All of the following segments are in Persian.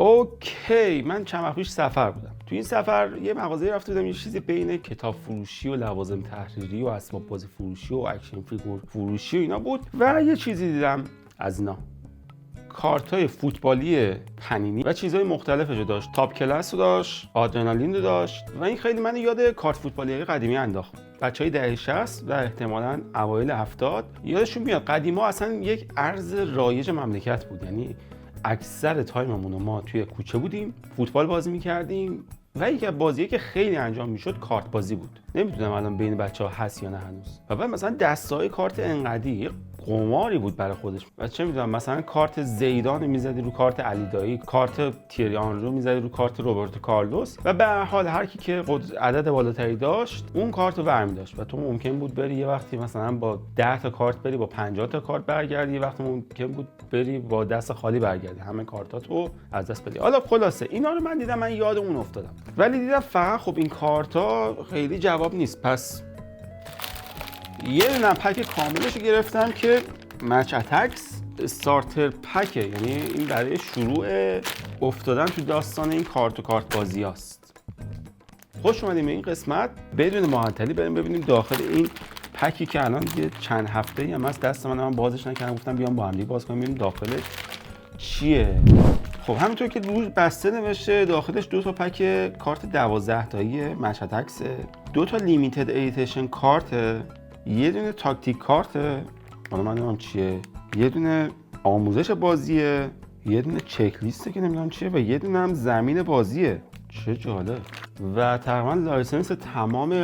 اوکی، من چند وقت پیش سفر بودم. تو این سفر یه مغازه رفته بودم، یه چیزی بین کتاب فروشی و لوازم تحریری و اسباب بازی فروشی و اکشن فیگور فروشی و اینا بود و یه چیزی دیدم از اینا. کارتای فوتبالی پنینی و چیزهای مختلفشو داشت. تاپ کلاس رو داشت، آدرنالین رو داشت و این خیلی من یاد کارت فوتبالی قدیمی انداخت. بچهای دهه 60 و احتمالاً اوایل 70 یادشون میاد قدیما اصلا یک ارز رایج مملکت بود. یعنی اکثر تایممون ما توی کوچه بودیم، فوتبال بازی می‌کردیم و یکی از بازیایی که خیلی انجام میشد کارت بازی بود. نمیدونم الان بین بچه‌ها هست یا نه هنوز. و بعد مثلا دسته‌های کارت انقدی قماری بود برای خودش. و چه میدونم مثلا کارت زیدان میزدی رو کارت علی دایی، کارت تیری آنرو میزدی رو کارت روبرتو کارلوس و به هر حال هر کی که عدد بالاتری داشت اون کارت رو برمی داشت و تو ممکن بود بری یه وقتی مثلا با 10 تا کارت بری با 50 تا کارت برگردی، یه وقتی ممکن بود بری با دست خالی برگردی، همه کارتاتو از دست بدی. حالا خلاصه اینا رو من دیدم، من یاد اون افتادم. ولی دیدم فقط خب این کارتا خیلی جواب نیست. پس یه دونه پک کاملش رو گرفتم که مچ اتکس استارتر پکه، یعنی این برای شروع افتادن تو داستان این کارت و کارت بازی هست. خوش اومدیم به این قسمت. بدون معطلی بریم ببینیم داخل این پکی که الان دیگه چند هفته هم هست دست من بازش نکردم، گفتم بیام با هم دیگه باز کنیم ببینیم داخلش چیه. خب همونطور که روش بسته نوشته داخلش 2 تا پک کارت 12 تایی مچ اتکس، 2 تا لیمیتد ایدیشن کارت، یه دونه تاکتیک کارت، حالا من نمیدونم چیه، یه دونه آموزش بازیه، یه دونه چک لیسته که نمیدونم چیه و یه دونه هم زمین بازیه. چه جالب. و تقریبا لایسنس تمام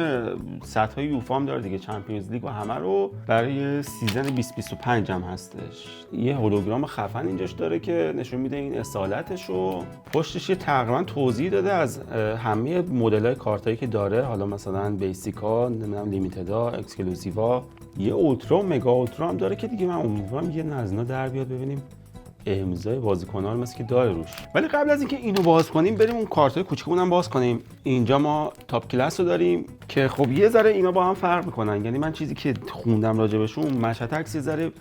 سطح یوفا هم داره دیگه، چمپیونز لیگ و همه رو برای سیزن 2025 هم هستش. یه هولوگرام خفن اینجاش داره که نشون میده این اصالتش رو. پشتش یه تقریبا توضیح داده از همه مدل‌های کارتایی که داره، حالا مثلا بیسیکا، نمیدونم لیمیتدا، اکسکلوسیوا، یه اولترا و مگا اولترا هم داره که دیگه من امیدوارم یه نزنا در بیاد ببینیم امضای بازیکن‌ها رو مثل که داره روش. ولی قبل از اینکه اینو باز کنیم بریم اون کارت‌های کوچیکمون هم باز کنیم. اینجا ما تاپ کلاس رو داریم که خب یه ذره اینا با هم فرق می‌کنن. یعنی من چیزی که خوندم راجبشون مچ اتکس یه ذره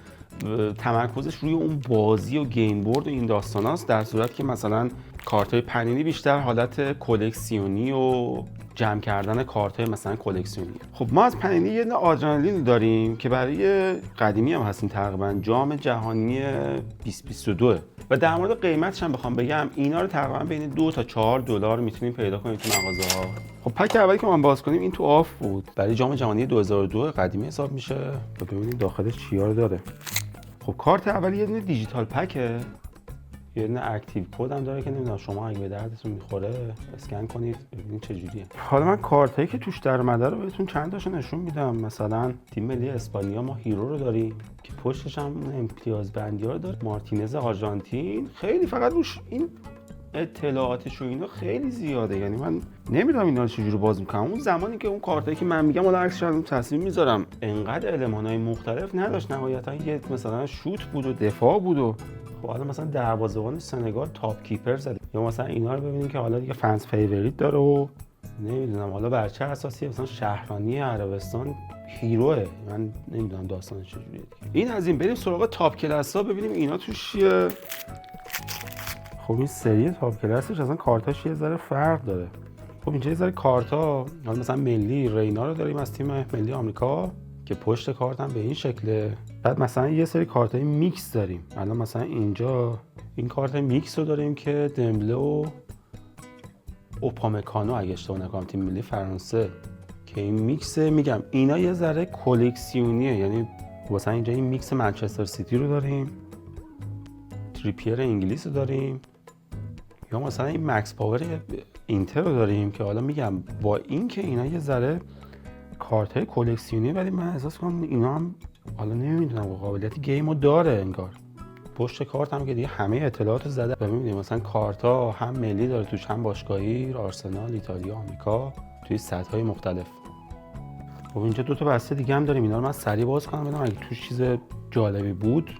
تمرکزش روی اون بازی و گیم بورد و این داستاناست، در صورتی که مثلا کارت‌های پنینی بیشتر حالت کلکسیونی و جمع کردن کارت‌های مثلا کلکسیونی. خب ما از پنینی یه آدرنالین داریم که برای قدیمی هم هستیم، تقریبا جام جهانی 2022 و در مورد قیمتش هم بخوام بگم اینا رو تقریبا بین 2 تا 4 دلار میتونیم پیدا کنیم تو مغازه‌ها. خب پک اولی که ما باز کنیم این تو آف بود، برای جام جهانی 2002 قدیمی حساب میشه و ببینید داخلش چیا رو داره. خب کارت اولی یه دونه دیجیتال پکه، یه دونه اکتیو کد هم داره که نمیدونم شما اگه به دردتون میخوره اسکن کنید ببینید چه جوریه. حالا من کارتایی که توش در اومده رو بهتون چند تاشو نشون میدم. مثلا تیم ملی اسپانیا ما هیرو رو داریم که پشتش هم امتیاز بندی ها رو داره، مارتینز آرژانتین. خیلی فقط روش این اطلاعاتش و اینا خیلی زیاده، یعنی من نمیدونم اینا رو چجوری باز میکنم. اون زمانی که اون کارتایی که من میگم حالا عکسش رو تصمیم میذارم انقدر المانای مختلف نداشت، نهایتا یه مثلا شوت بود و دفاع بود و خب حالا مثلا دروازه‌بان سنگال تاپ کیپر زده، یا مثلا اینا رو ببینیم که حالا دیگه فنس فیوریت داره و نمیدونم حالا بر چه اساسی، مثلا شهرانی عربستان هیروه، من نمیدونم داستانش چجوریه. این از این بریم سراغ تاپ کلاس ها ببینیم اینا توش چیه. خب این سری تاپ کلاسش اصلا کارتاش یه ذره فرق داره. خب اینجا یه ذره کارتا، حالا مثلا ملی رینا رو داریم از تیم ملی آمریکا که پشت کارت هم به این شکله. بعد مثلا یه سری کارتای میکس داریم. الان مثلا اینجا این کارت میکس رو داریم که دمبله و اوپامکانو اگه اشتباه نکنم تیم ملی فرانسه که این میکس، میگم اینا یه ذره کلکسیونیه. یعنی مثلا اینجا این میکس منچستر سیتی رو داریم، تریپیر انگلیس رو داریم، یا مثلا این مکس پاور اینتر رو داریم که حالا میگم با این که اینا یه ذره کارت‌های کلکسیونی، ولی من احساس کنم اینا هم حالا نمیدونم قابلیت گیمو داره انگار. پشت کارت هم که دیگه همه اطلاعات زده. ببینید مثلا کارت‌ها هم ملی داره توش، هم باشگاهی، آرسنال، ایتالیا، آمریکا، توی سطح‌های مختلف. خب اینجا 2 تا بسته دیگه هم داریم، اینا رو من سریع باز کنم ببینم اگه توش چیز جالبی بود.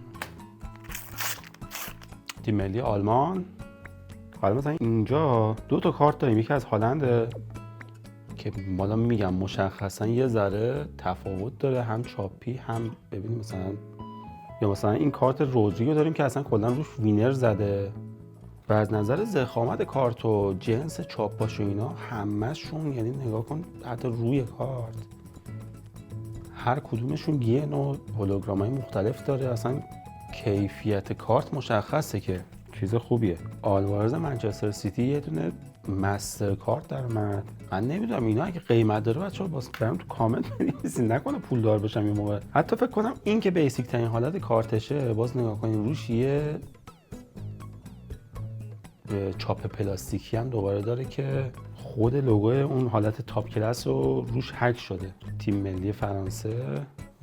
تیم ملی آلمان. حالا مثلا اینجا 2 تا کارت داریم، یکی از هلند که بالا میگم مشخصا یه ذره تفاوت داره، هم چاپی هم ببینیم مثلا، یا مثلا این کارت رودریگو داریم که اصلا کلا روش وینر زده و از نظر ضخامت کارت و جنس چاپاش و اینا همه‌شون، یعنی نگاه کن حتی روی کارت هر کدومشون یه نوع هولوگرامای مختلف داره. اصلا کیفیت کارت مشخصه که چیز خوبیه. آلوارز منچستر سیتی یه دونه مستر کارت در اومد. من نمیدونم اینا اگه قیمت داره بچه‌ها باز برام تو کامنت بنویسین، نکنه پولدار بشم یه موقع. حتی فکر کنم این که بیسیک ترین حالت کارتشه، باز نگاه کنین روش یه چاپ پلاستیکی هم دوباره داره که خود لوگو اون حالت تاپ کلاس رو روش هک شده، تیم ملی فرانسه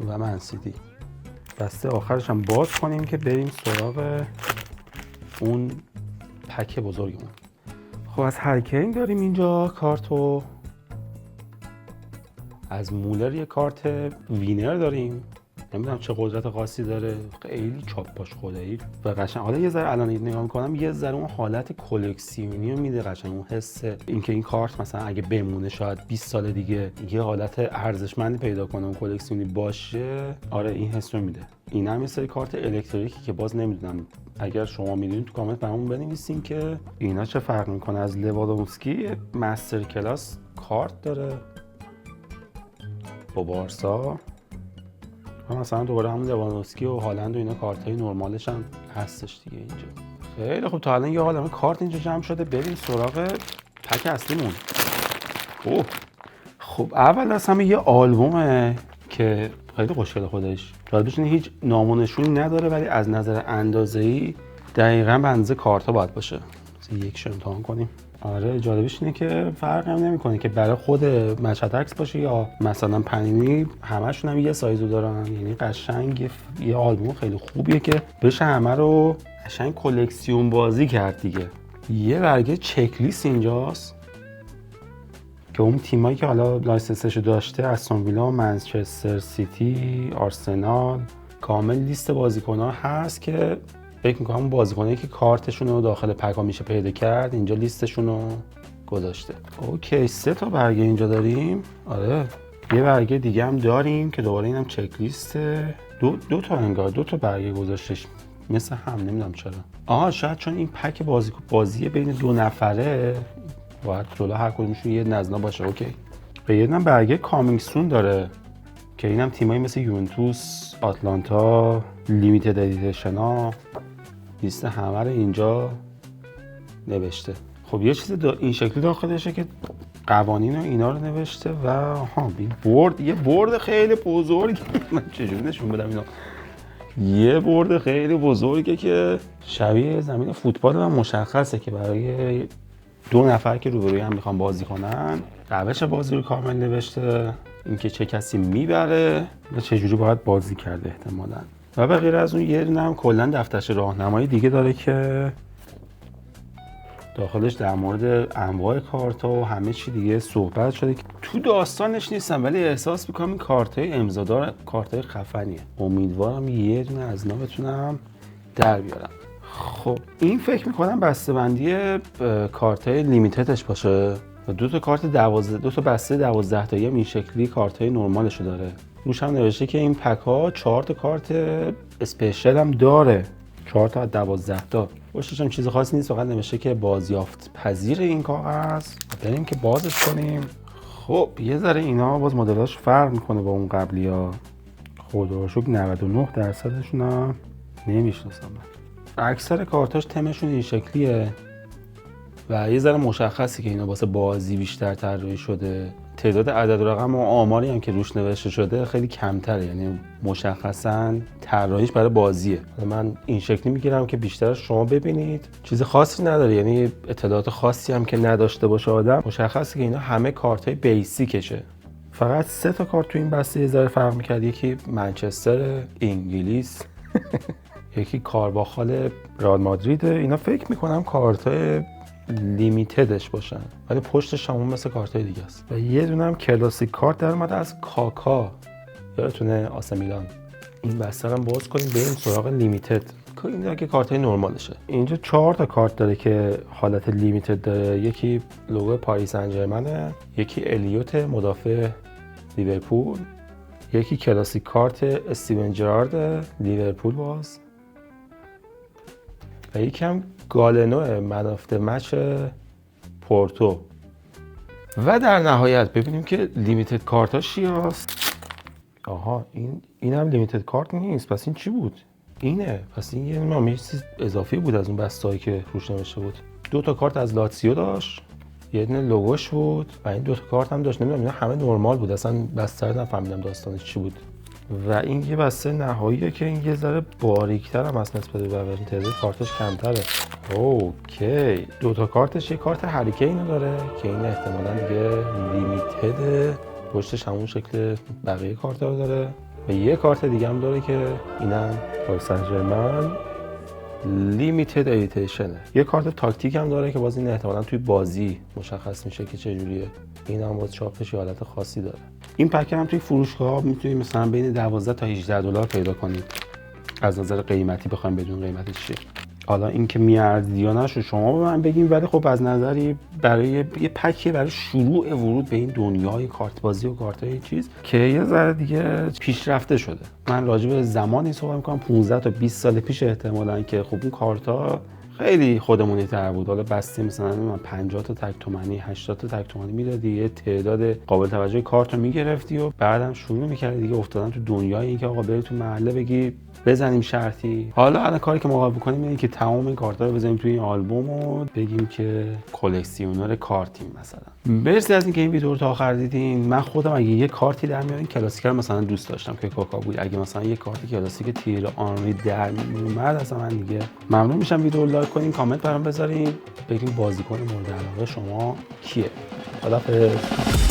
و من سیتی. دسته آخرش هم باز کنیم که بریم سراغ اون پک بزرگمون. خب از هریکین داریم اینجا کارتو، از مولر یه کارت وینر داریم، نمیدونم چه قدرت خاصی داره، خیلی چاپ باش خدایی و قشنگ. حالا یه ذره الان نگاه میکنم یه ذره اون حالت کلکسیونی رو میده قشنگ، اون حس اینکه این کارت مثلا اگه بمونه شاید 20 سال دیگه یه حالت ارزشمندی پیدا کنه اون کلکسیونی باشه. آره این حس رو میده. این هم یه سری کارت الکتریکی که باز نمیدونم، اگر شما میدونید تو کامنت برامون بنویسین که اینا چه فرق میکنه. از لواندوفسکی مستر کلاس کارت داره با بارسا و مثلا دوباره همون لواندوفسکی و هالند و اینا کارتای نرمالش هم هستش دیگه اینجا. خیلی خوب، تا الان یه عالمه کارت اینجا جمع شده. بریم سراغ پک اصلیمون. خب اول از همه یه آلبومه که خیلی خوشگله خودش. جالبش اینه هیچ نام و نشونی نداره ولی از نظر اندازه‌ای دقیقاً به اندازه کارت‌ها باید باشه. یکش امتحان کنیم. آره جالبش اینه که فرق هم نمی‌کنه که برای خود مشهد عکس باشه یا مثلا پنینی، همشون هم یه سایزو دارن. یعنی قشنگ یه آلبوم خیلی خوبیه که بشه همه رو قشنگ کلکسیون بازی کرد دیگه. یه برگه چک لیست اینجاست که اون تیمایی که حالا لایسنسشو داشته، استون ویلا، منچستر سیتی، آرسنال، کامل لیست بازیکن‌ها هست که فکر می‌کنم اون بازیکنایی که کارتشون رو داخل پک ها میشه پیدا کرد اینجا لیستشون رو گذاشته. اوکی 3 تا برگه اینجا داریم. آره یه برگه دیگه هم داریم که دوباره اینم چک لیسته. دو تا انگار 2 تا برگه گذاشتش مثل هم، نمیدونم چرا. شاید چون این پک بازی بین 2 نفره باید جلو هر کدومشون یه نزنا باشه. اوکی. به یه دونم برگه کامینگ سون داره که اینم تیمایی مثل یوونتوس، آتلانتا، لیمیتد ادیشنا، لیست همه رو اینجا نوشته. خب یه چیز این شکلی داخلشه که قوانین و اینا رو نوشته و یه بورد خیلی بزرگ. من چجوری نشون بدم اینا؟ یه بورد خیلی بزرگه که شبیه زمین فوتبال و مشخصه که برای 2 نفر که روبروی هم میخوان بازی کنن روش بازی رو کامل نوشته، اینکه چه کسی میبره و چه جوری باید بازی کرده احتمالاً. و به غیر از اون یه دونه هم کلا دفترچه راهنمایی دیگه داره که داخلش در مورد انواع کارت‌ها و همه چی دیگه صحبت شده که تو داستانش نیستم ولی احساس می‌کنم این کارت‌های امضادار کارت‌های خفنیه. امیدوارم یه دونه از اینا بتونم در بیارم. خب این فکر می‌کنم بسته‌بندی کارت‌های لیمیتدش باشه و 2 تا کارت 2 تا بسته 12 تایی هم این شکلی کارت‌های نرمالشو داره. روش هم نوشته که این پک ها 4 تا کارت اسپیشال هم داره، 4 تا از 12 تا. پشتش هم چیز خاصی نیست، فقط نوشته که بازیافت پذیر این کاغذ. بریم که بازش کنیم. خب یه ذره اینا باز مدلاش فرق میکنه با اون قبلی‌ها. خدا رو شکر 99% هم نمیشناسم. اکثر کارتاش تمشون این شکلیه و یه ذره مشخصی که اینا واسه بازی بیشتر طراحی شده. تعداد عدد و رقم و آماری هم که روش نوشته شده خیلی کمتره، یعنی مشخصاً طراحیش برای بازیه. من این شکلی میگیرم که بیشتر شما ببینید، چیز خاصی نداره، یعنی اطلاعات خاصی هم که نداشته باشه آدم. مشخصه که اینا همه کارت‌های بیسیکشه. فقط 3 تا کارت تو این بسته یه ذره فرق می‌کرد. یکی منچستر انگلیس یکی کارواخال رئال مادرید. اینا فکر می‌کنم کارت‌های لیمیتدش باشن ولی پشتش همون مثل کارتای دیگه است. و یه دونه هم کلاسیک کارت در اومده از کاکا، یادتونه آسه میلان. این بسته رو باز کنیم بریم سراغ لیمیتد. این که کارتای نرمالشه. اینجا 4 تا کارت داره که حالت لیمیتد داره. یکی لوگو پاریس سن ژرمنه، یکی الیوت مدافع لیورپول، یکی کلاسیک کارت استیون جرارد لیورپول باز و یکم گالنو من آف مچ پورتو. و در نهایت ببینیم که لیمیتد کارتاش چی هست. آها این هم لیمیتد کارت نیست. پس این چی بود؟ اینه. پس این یه چیز اضافی بود از اون بسته‌ای که روش نوشته بود. 2 تا کارت از لاتزیو داشت، یه دونه لوگوش بود و این 2 تا کارت هم داشت. نمیدونم اینا همه نرمال بود، اصلا بسته رو نفهمیدم داستانش چی بود. و این یه بسته نهاییه که این یه ذره باریک‌تر هم از نسبت به اولین تعداد کارتش کمتره. اوکی. 2 تا کارتش یه کارت هریکین داره که این احتمالاً دیگه لیمیتد، پشتش همون شکل بقیه کارتا رو داره و یه کارت دیگه هم داره که اینم پاریس سن ژرمن لیمیتد ادیشنه. یه کارت تاکتیک هم داره که باز این احتمالاً توی بازی مشخص میشه که چه جوریه. این هم باز چاپش حالت خاصی داره. این پک هم توی فروشگاه میتونید مثلا بین 12 تا 18 دلار پیدا کنید. از نظر قیمتی بخوایم بدون قیمتش چیه. حالا این که میارزی یا نه شما به من بگین، ولی خب از نظری برای یه پکیه برای شروع ورود به این دنیای کارت بازی و کارتای چیز که یه ذره دیگه پیشرفته شده. من راجع به زمانی صحبت می‌کنم 15 تا 20 سال پیش احتمالاً که خب اون کارتا خیلی خودمونی تر بود. حالا بسته مثلا من 50 تا تک تومانی 80 تا تک تومانی میدادی، یه تعداد قابل توجه کارت رو میگرفتی و بعدم شروع می‌کردی دیگه افتادن تو دنیای این که آقا بری تو محله بگی بزنیم شرطی. حالا الان کاری که ما بکنیم اینه که تمام این کارتا رو بزنیم توی این آلبوم و بگیم که کلکسیونر کارتیم مثلا. مرسی از اینکه این ویدیو رو تا آخر دیدین. من خودم اگه یه کارتی در میارین کلاسیک رو مثلا دوست داشتم که کوکا بود، اگه مثلا یه کارتی کلاسیک تیر آرمی در میومد اصلا من دیگه ممنون میشم. ویدیو رو لایک کنین، کامنت برام بذارین، بگین بازیکن مورد علاقه شما کیه. خدافظ.